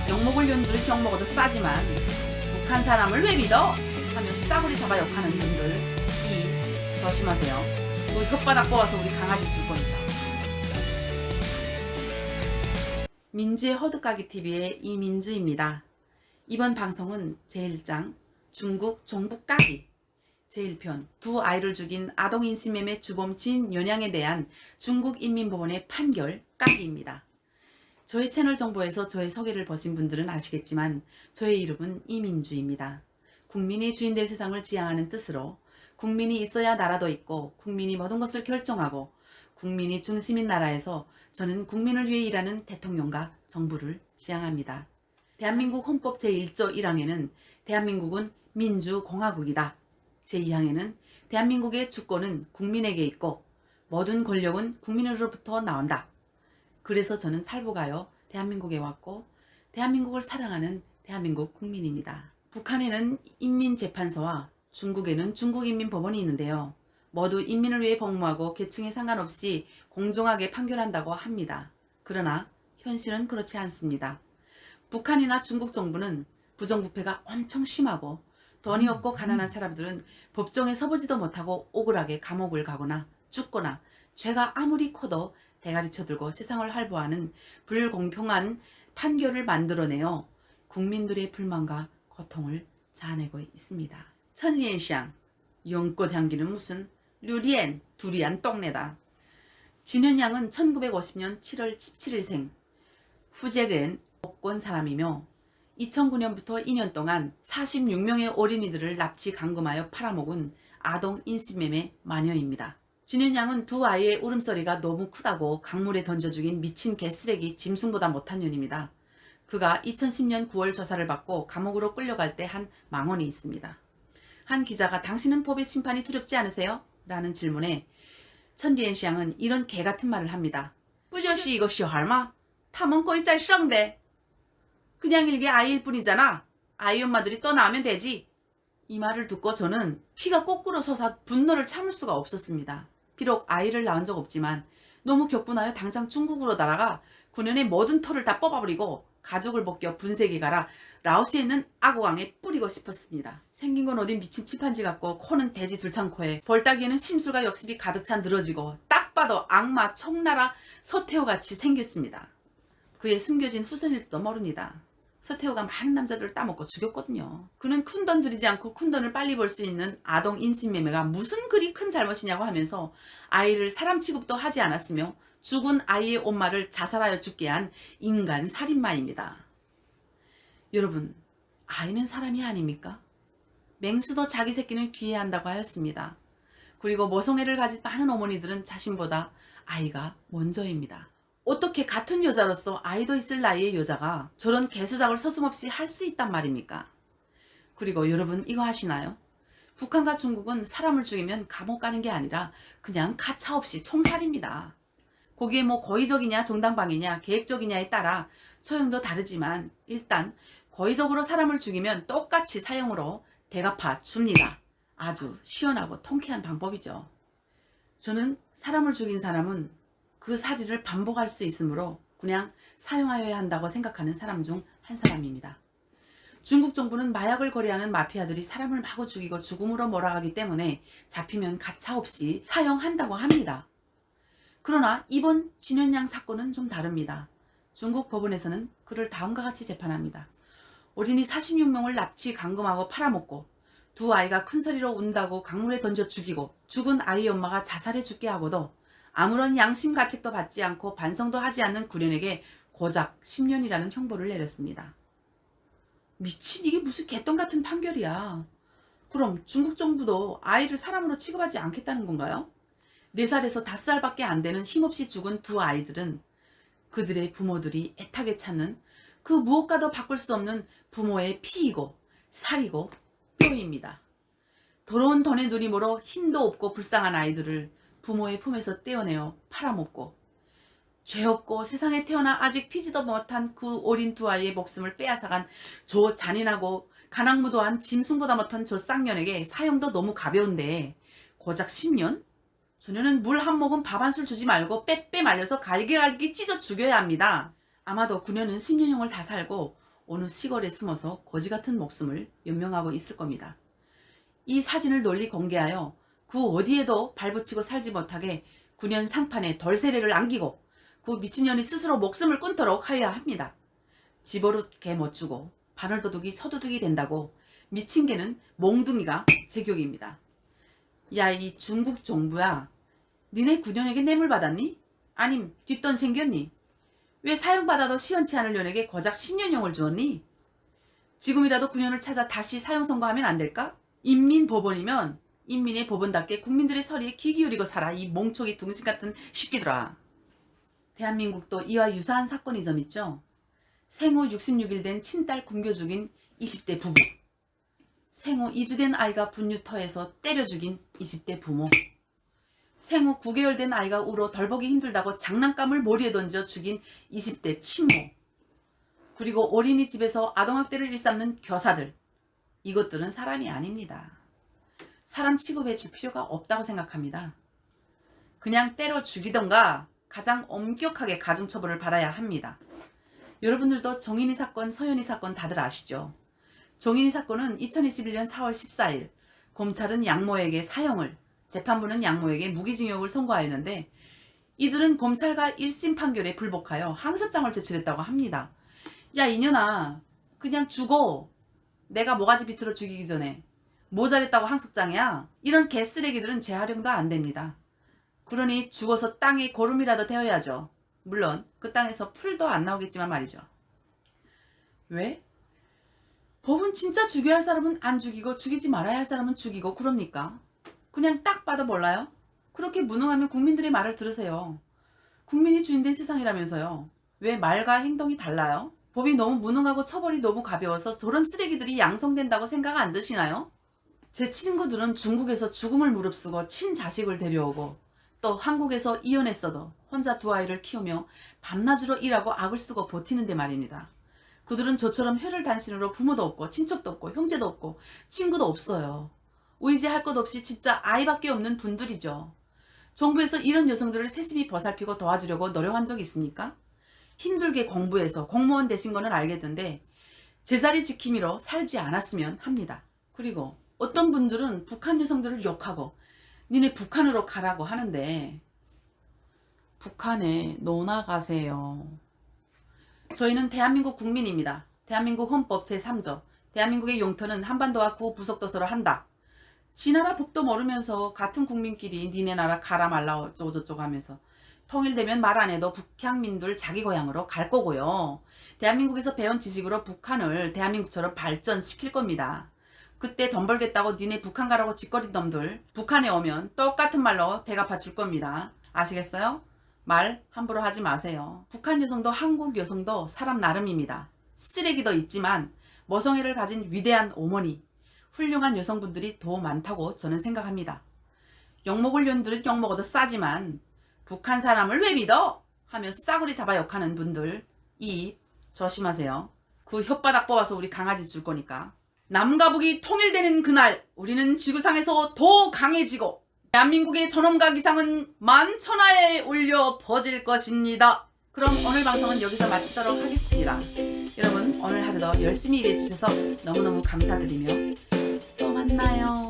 욕먹을 년들 욕먹어도 싸지만 북한 사람을 왜 믿어? 하며 싸구리 잡아 욕하는 분들 이 조심하세요. 또 혓바닥 뽑아서 우리 강아지 줄 거니까. 민주의 허드까기 TV의 이민주입니다. 이번 방송은 제1장 중국 종북 까기 제1편 두 아이를 죽인 아동인신매매 주범 진연양에 대한 중국인민법원의 판결 까기입니다. 저의 채널 정보에서 저의 소개를 보신 분들은 아시겠지만 저의 이름은 이민주입니다. 국민이 주인 될 세상을 지향하는 뜻으로 국민이 있어야 나라도 있고 국민이 모든 것을 결정하고 국민이 중심인 나라에서 저는 국민을 위해 일하는 대통령과 정부를 지향합니다. 대한민국 헌법 제1조 1항에는 대한민국은 민주공화국이다. 제2항에는 대한민국의 주권은 국민에게 있고 모든 권력은 국민으로부터 나온다. 그래서 저는 탈북하여 대한민국에 왔고 대한민국을 사랑하는 대한민국 국민입니다. 북한에는 인민재판소와 중국에는 중국인민법원이 있는데요. 모두 인민을 위해 복무하고 계층에 상관없이 공정하게 판결한다고 합니다. 그러나 현실은 그렇지 않습니다. 북한이나 중국 정부는 부정부패가 엄청 심하고 돈이 없고 가난한 사람들은 법정에 서보지도 못하고 억울하게 감옥을 가거나 죽거나 죄가 아무리 커도 대가리 쳐들고 세상을 할보하는 불공평한 판결을 만들어내어 국민들의 불만과 고통을 자아내고 있습니다. 천리엔샹 연꽃 향기는 무슨 류리엔 두리안 똥내다. 진현양은 1950년 7월 17일생 후제렌 복권 사람이며 2009년부터 2년 동안 46명의 어린이들을 납치 감금하여 팔아먹은 아동 인신매매 마녀입니다. 진현양은 두 아이의 울음소리가 너무 크다고 강물에 던져 죽인 미친 개쓰레기 짐승보다 못한 년입니다. 그가 2010년 9월 조사를 받고 감옥으로 끌려갈 때 한 망언이 있습니다. 한 기자가 당신은 법의 심판이 두렵지 않으세요? 라는 질문에 천리엔샹은 이런 개같은 말을 합니다. 뿌저씨 이거 시할마? 탐은 거의 짤성배. 그냥 일개 아이일 뿐이잖아. 아이 엄마들이 떠나면 되지. 이 말을 듣고 저는 피가 거꾸로 솟아 분노를 참을 수가 없었습니다. 비록 아이를 낳은 적 없지만 너무 격분하여 당장 중국으로 날아가 9년의 모든 털을 다 뽑아버리고 가죽을 벗겨 분쇄기 갈아 라오스에 있는 악어강에 뿌리고 싶었습니다. 생긴 건 어딘 미친 침판지 같고 코는 돼지 둘창코에 벌따기에는 심술과 역습이 가득 찬 늘어지고 딱 봐도 악마 청나라 서태후같이 생겼습니다. 그의 숨겨진 후손일지도 모릅니다. 서태후가 많은 남자들을 따먹고 죽였거든요. 그는 푼돈 들이지 않고 푼돈을 빨리 벌 수 있는 아동 인신매매가 무슨 그리 큰 잘못이냐고 하면서 아이를 사람 취급도 하지 않았으며 죽은 아이의 엄마를 자살하여 죽게 한 인간 살인마입니다. 여러분, 아이는 사람이 아닙니까? 맹수도 자기 새끼는 귀해야 한다고 하였습니다. 그리고 모성애를 가진 많은 어머니들은 자신보다 아이가 먼저입니다. 어떻게 같은 여자로서 아이도 있을 나이의 여자가 저런 개수작을 서슴없이 할 수 있단 말입니까? 그리고 여러분 이거 아시나요? 북한과 중국은 사람을 죽이면 감옥 가는 게 아니라 그냥 가차없이 총살입니다. 거기에 뭐 고의적이냐 정당방위냐 계획적이냐에 따라 처형도 다르지만 일단 고의적으로 사람을 죽이면 똑같이 사형으로 대갚아 줍니다. 아주 시원하고 통쾌한 방법이죠. 저는 사람을 죽인 사람은 그 살인을 반복할 수 있으므로 그냥 사용하여야 한다고 생각하는 사람 중 한 사람입니다. 중국 정부는 마약을 거래하는 마피아들이 사람을 마구 죽이고 죽음으로 몰아가기 때문에 잡히면 가차없이 사형한다고 합니다. 그러나 이번 진현양 사건은 좀 다릅니다. 중국 법원에서는 그를 다음과 같이 재판합니다. 어린이 46명을 납치 감금하고 팔아먹고 두 아이가 큰소리로 운다고 강물에 던져 죽이고 죽은 아이 엄마가 자살해 죽게 하고도 아무런 양심 가책도 받지 않고 반성도 하지 않는 구련에게 고작 10년이라는 형벌을 내렸습니다. 미친 이게 무슨 개똥 같은 판결이야. 그럼 중국 정부도 아이를 사람으로 취급하지 않겠다는 건가요? 4살에서 5살밖에 안 되는 힘없이 죽은 두 아이들은 그들의 부모들이 애타게 찾는 그 무엇과도 바꿀 수 없는 부모의 피이고 살이고 뼈입니다. 더러운 돈의 누림으로 힘도 없고 불쌍한 아이들을 부모의 품에서 떼어내어 팔아먹고 죄 없고 세상에 태어나 아직 피지도 못한 그 어린 두 아이의 목숨을 빼앗아간 저 잔인하고 가난무도한 짐승보다 못한 저 쌍년에게 사형도 너무 가벼운데 고작 10년? 소녀는 물 한 모금 밥 한 술 주지 말고 빼빼 말려서 갈기갈기 찢어 죽여야 합니다. 아마도 9년은 10년형을 다 살고 어느 시골에 숨어서 거지 같은 목숨을 연명하고 있을 겁니다. 이 사진을 널리 공개하여 그 어디에도 발붙이고 살지 못하게 9년 상판에 덜세례를 안기고 그 미친년이 스스로 목숨을 끊도록 하여야 합니다. 집어릇 개 못 주고 바늘도둑이 서도둑이 된다고 미친 개는 몽둥이가 제격입니다. 야, 이 중국 정부야, 니네 9년에게 뇌물 받았니? 아님 뒷돈 생겼니? 왜 사형받아도 시원치 않을 년에게 고작 10년형을 주었니? 지금이라도 9년을 찾아 다시 사형 선고하면 안 될까? 인민법원이면 인민의 법원답게 국민들의 서리에 귀 기울이고 살아, 이 몽촉이 둥신 같은 새끼들아. 대한민국도 이와 유사한 사건이 좀 있죠. 생후 66일 된 친딸 굶겨 죽인 20대 부부, 생후 2주 된 아이가 분유터에서 때려 죽인 20대 부모, 생후 9개월 된 아이가 울어 덜 보기 힘들다고 장난감을 머리에 던져 죽인 20대 친모, 그리고 어린이집에서 아동학대를 일삼는 교사들, 이것들은 사람이 아닙니다. 사람 취급해 줄 필요가 없다고 생각합니다. 그냥 때려 죽이던가 가장 엄격하게 가중처벌을 받아야 합니다. 여러분들도 정인이 사건, 서현이 사건 다들 아시죠? 정인이 사건은 2021년 4월 14일 검찰은 양모에게 사형을, 재판부는 양모에게 무기징역을 선고하였는데 이들은 검찰과 1심 판결에 불복하여 항소장을 제출했다고 합니다. 야, 이년아, 그냥 죽어. 내가 모가지 비틀어 죽이기 전에 뭐 잘했다고 항소장이야? 이런 개쓰레기들은 재활용도 안 됩니다. 그러니 죽어서 땅에 거름이라도 태워야죠. 물론 그 땅에서 풀도 안 나오겠지만 말이죠. 왜? 법은 진짜 죽여야 할 사람은 안 죽이고 죽이지 말아야 할 사람은 죽이고 그럽니까? 그냥 딱 봐도 몰라요? 그렇게 무능하면 국민들의 말을 들으세요. 국민이 주인된 세상이라면서요. 왜 말과 행동이 달라요? 법이 너무 무능하고 처벌이 너무 가벼워서 저런 쓰레기들이 양성된다고 생각 안 드시나요? 제 친구들은 중국에서 죽음을 무릅쓰고 친자식을 데려오고 또 한국에서 이혼했어도 혼자 두 아이를 키우며 밤낮으로 일하고 악을 쓰고 버티는데 말입니다. 그들은 저처럼 혈혈 단신으로 부모도 없고 친척도 없고 형제도 없고 친구도 없어요. 의지할 것 없이 진짜 아이밖에 없는 분들이죠. 정부에서 이런 여성들을 세심히 보살피고 도와주려고 노력한 적 있습니까? 힘들게 공부해서 공무원 되신 거는 알겠는데 제자리 지킴이로 살지 않았으면 합니다. 그리고 어떤 분들은 북한 여성들을 욕하고 니네 북한으로 가라고 하는데 북한에 너나 가세요. 저희는 대한민국 국민입니다. 대한민국 헌법 제3조 대한민국의 용토는 한반도와 구부속도서로 한다. 지 나라 법도 모르면서 같은 국민끼리 니네 나라 가라 말라 어쩌고저쩌고 하면서 통일되면 말 안 해도 북향민들 자기 고향으로 갈 거고요. 대한민국에서 배운 지식으로 북한을 대한민국처럼 발전시킬 겁니다. 그때 돈 벌겠다고 니네 북한 가라고 짓거린 놈들 북한에 오면 똑같은 말로 대갚아 줄 겁니다. 아시겠어요? 말 함부로 하지 마세요. 북한 여성도 한국 여성도 사람 나름입니다. 쓰레기도 있지만 모성애를 가진 위대한 어머니, 훌륭한 여성분들이 더 많다고 저는 생각합니다. 욕먹을 년들은 욕먹어도 싸지만 북한 사람을 왜 믿어? 하며 싸구리 잡아 욕하는 분들 입 조심하세요. 그 혓바닥 뽑아서 우리 강아지 줄 거니까. 남과 북이 통일되는 그날 우리는 지구상에서 더 강해지고 대한민국의 전원과 기상은 만천하에 울려 퍼질 것입니다. 그럼 오늘 방송은 여기서 마치도록 하겠습니다. 여러분 오늘 하루도 열심히 일해주셔서 너무너무 감사드리며 또 만나요.